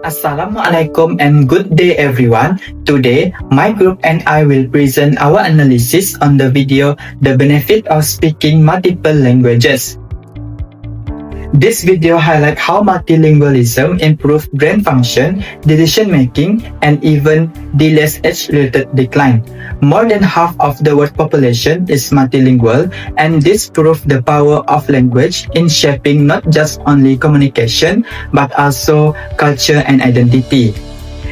Assalamualaikum and good day everyone. Today, my group and I will present our analysis on the video The Benefit of Speaking Multiple Languages. This video highlights how multilingualism improves brain function, decision making, and even delays age-related decline. More than half of the world population is multilingual, and this proves the power of language in shaping not just only communication, but also culture and identity.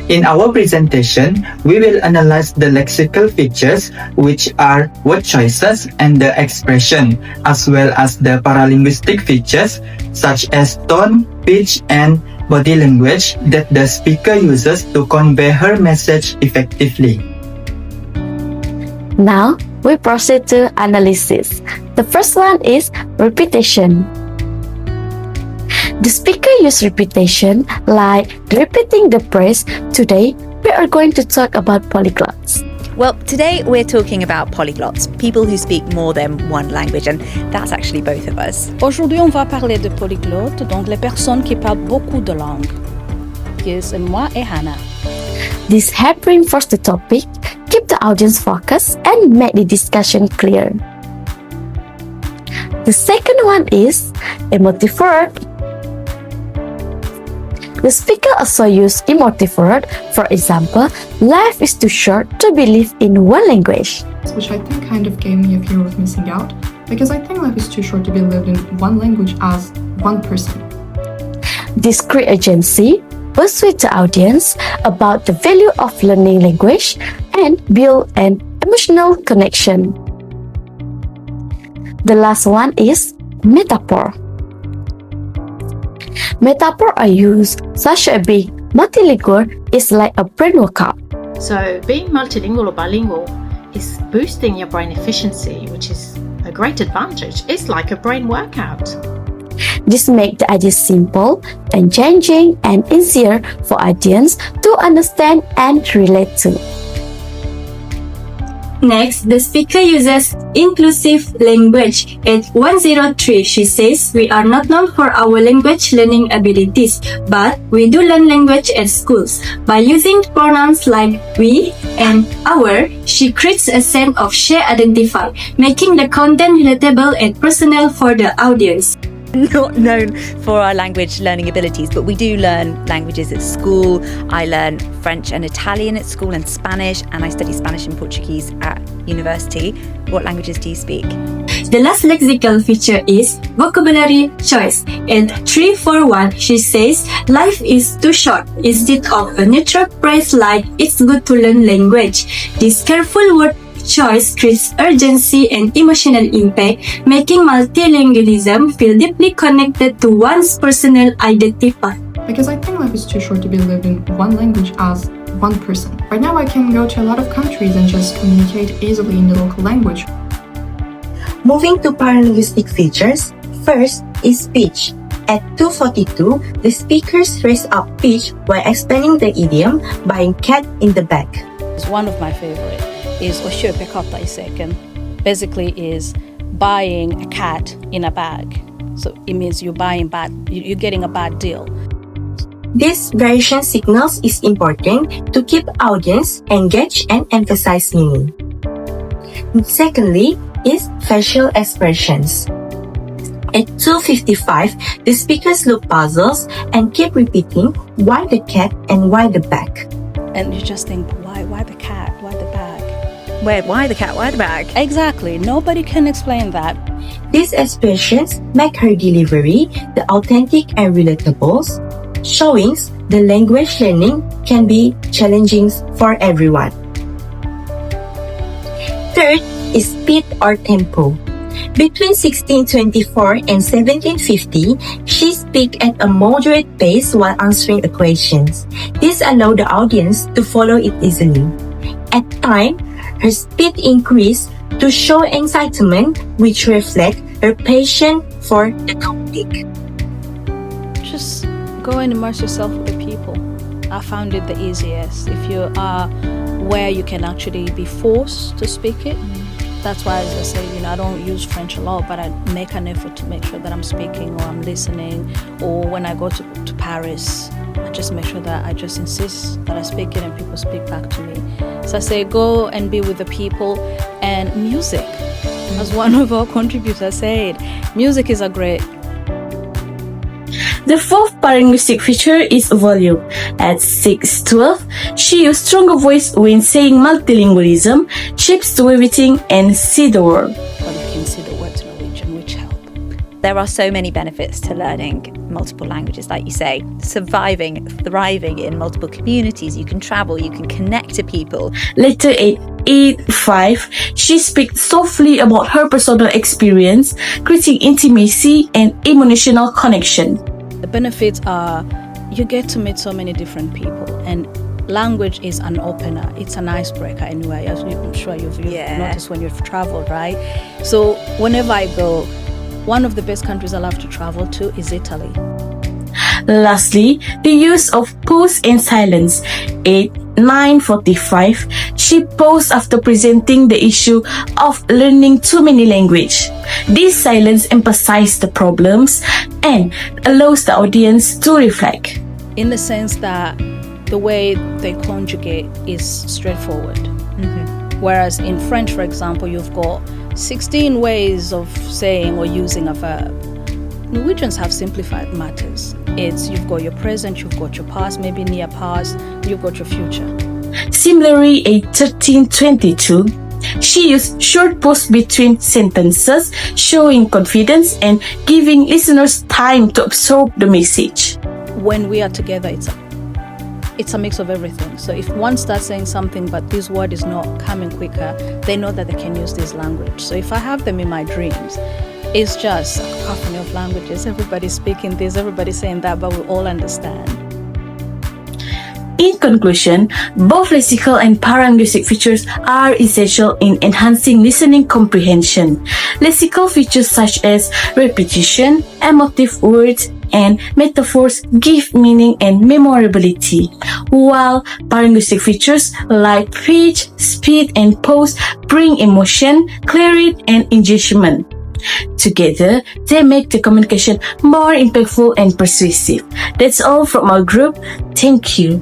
In our presentation, we will analyze the lexical features, which are word choices and the expression, as well as the paralinguistic features, such as tone, pitch, and body language that the speaker uses to convey her message effectively. Now, we proceed to analysis. The first one is repetition. The speaker uses repetition like repeating the phrase. Today, we are going to talk about polyglots. Well, today we're talking about polyglots, people who speak more than one language, and that's actually both of us. Aujourd'hui, on va parler de polyglottes, donc les personnes qui parlent beaucoup de langues. C'est moi et Hannah. This helps reinforce the topic, keep the audience focused, and make the discussion clear. The second one is emotive word. The speaker also uses emotive word. For example, life is too short to be lived in one language. Which I think kind of gave me a fear of missing out, because I think life is too short to be lived in one language as one person. This creates urgency, persuade the audience about the value of learning language, and build an emotional connection. The last one is metaphor. Metaphor are used such a being multilingual is like a brain workout. So being multilingual or bilingual is boosting your brain efficiency, which is a great advantage. It's like a brain workout. This makes the idea simple, engaging, and easier for audience to understand and relate to. Next, the speaker uses inclusive language. At 103, she says, "We are not known for our language learning abilities, but we do learn language at schools. By using pronouns like we and our, she creates a sense of shared identity, making the content relatable and personal for the audience." Not known for our language learning abilities, but we do learn languages at school. I learn French and Italian at school and Spanish, and I study Spanish and Portuguese at university. What languages do you speak? The last lexical feature is vocabulary choice. At 341, she says, "Life is too short," instead of a neutral phrase like "it's good to learn language." This careful word choice creates urgency and emotional impact, making multilingualism feel deeply connected to one's personal identity. Because I think life is too short to be lived in one language as one person. Right now I can go to a lot of countries and just communicate easily in the local language. Moving to paralinguistic features, first is pitch. At 242, the speakers raise up pitch while explaining the idiom buying cat in the bag. It's one of my favorite is att köpa katta i säcken. Basically is buying a cat in a bag. So it means you're getting a bad deal. This variation signals is important to keep audience engaged and emphasize meaning. Secondly is facial expressions. At 255, the speakers look puzzled and keep repeating why the cat and why the bag. And you just think, why the cat? Why the bag? Why the cat? Why the bag? Exactly. Nobody can explain that. These expressions make her delivery the authentic and relatable, showing the language learning can be challenging for everyone. Third is speed or tempo. Between 1624 and 1750, she speaks at a moderate pace while answering questions. This allows the audience to follow it easily. At times, her speed increased to show excitement, which reflects her passion for the topic. Just go and immerse yourself with the people. I found it the easiest. If you are where you can actually be forced to speak it, that's why, as I say, I don't use French a lot, but I make an effort to make sure that I'm speaking or I'm listening. Or when I go to Paris, I just make sure that I just insist that I speak it and people speak back to me. So I say, go and be with the people. And music, as one of our contributors said, music is a great. The fourth paralinguistic feature is volume. At 6:12, she used stronger voice when saying multilingualism, shapes to everything, and see the world. But you can see the words Norwegian, which help. There are so many benefits to learning multiple languages, like you say. Surviving, thriving in multiple communities. You can travel, you can connect to people. Later at 8:05, she speaks softly about her personal experience, creating intimacy and emotional connection. The benefits are you get to meet so many different people, and language is an opener. It's an icebreaker anyway, as I'm sure you've noticed when you've traveled, right? So whenever I go, one of the best countries I love to travel to is Italy. Lastly, the use of pause and silence. At 9:45, she paused after presenting the issue of learning too many languages. This silence emphasizes the problems and allows the audience to reflect. In the sense that the way they conjugate is straightforward. Whereas in French, for example, you've got 16 ways of saying or using a verb. Norwegians have simplified matters. You've got your present, you've got your past, maybe near past, you've got your future. Similarly, at 13:22, she used short pauses between sentences, showing confidence and giving listeners time to absorb the message. When we are together, it's a mix of everything. So if one starts saying something but this word is not coming quicker, they know that they can use this language. So if I have them in my dreams, it's just a cacophony of languages. Everybody's speaking this, everybody's saying that, but we all understand. In conclusion, both lexical and paralinguistic features are essential in enhancing listening comprehension. Lexical features such as repetition, emotive words, and metaphors give meaning and memorability, while paralinguistic features like pitch, speed, and pause bring emotion, clarity, and engagement. Together, they make the communication more impactful and persuasive. That's all from our group. Thank you.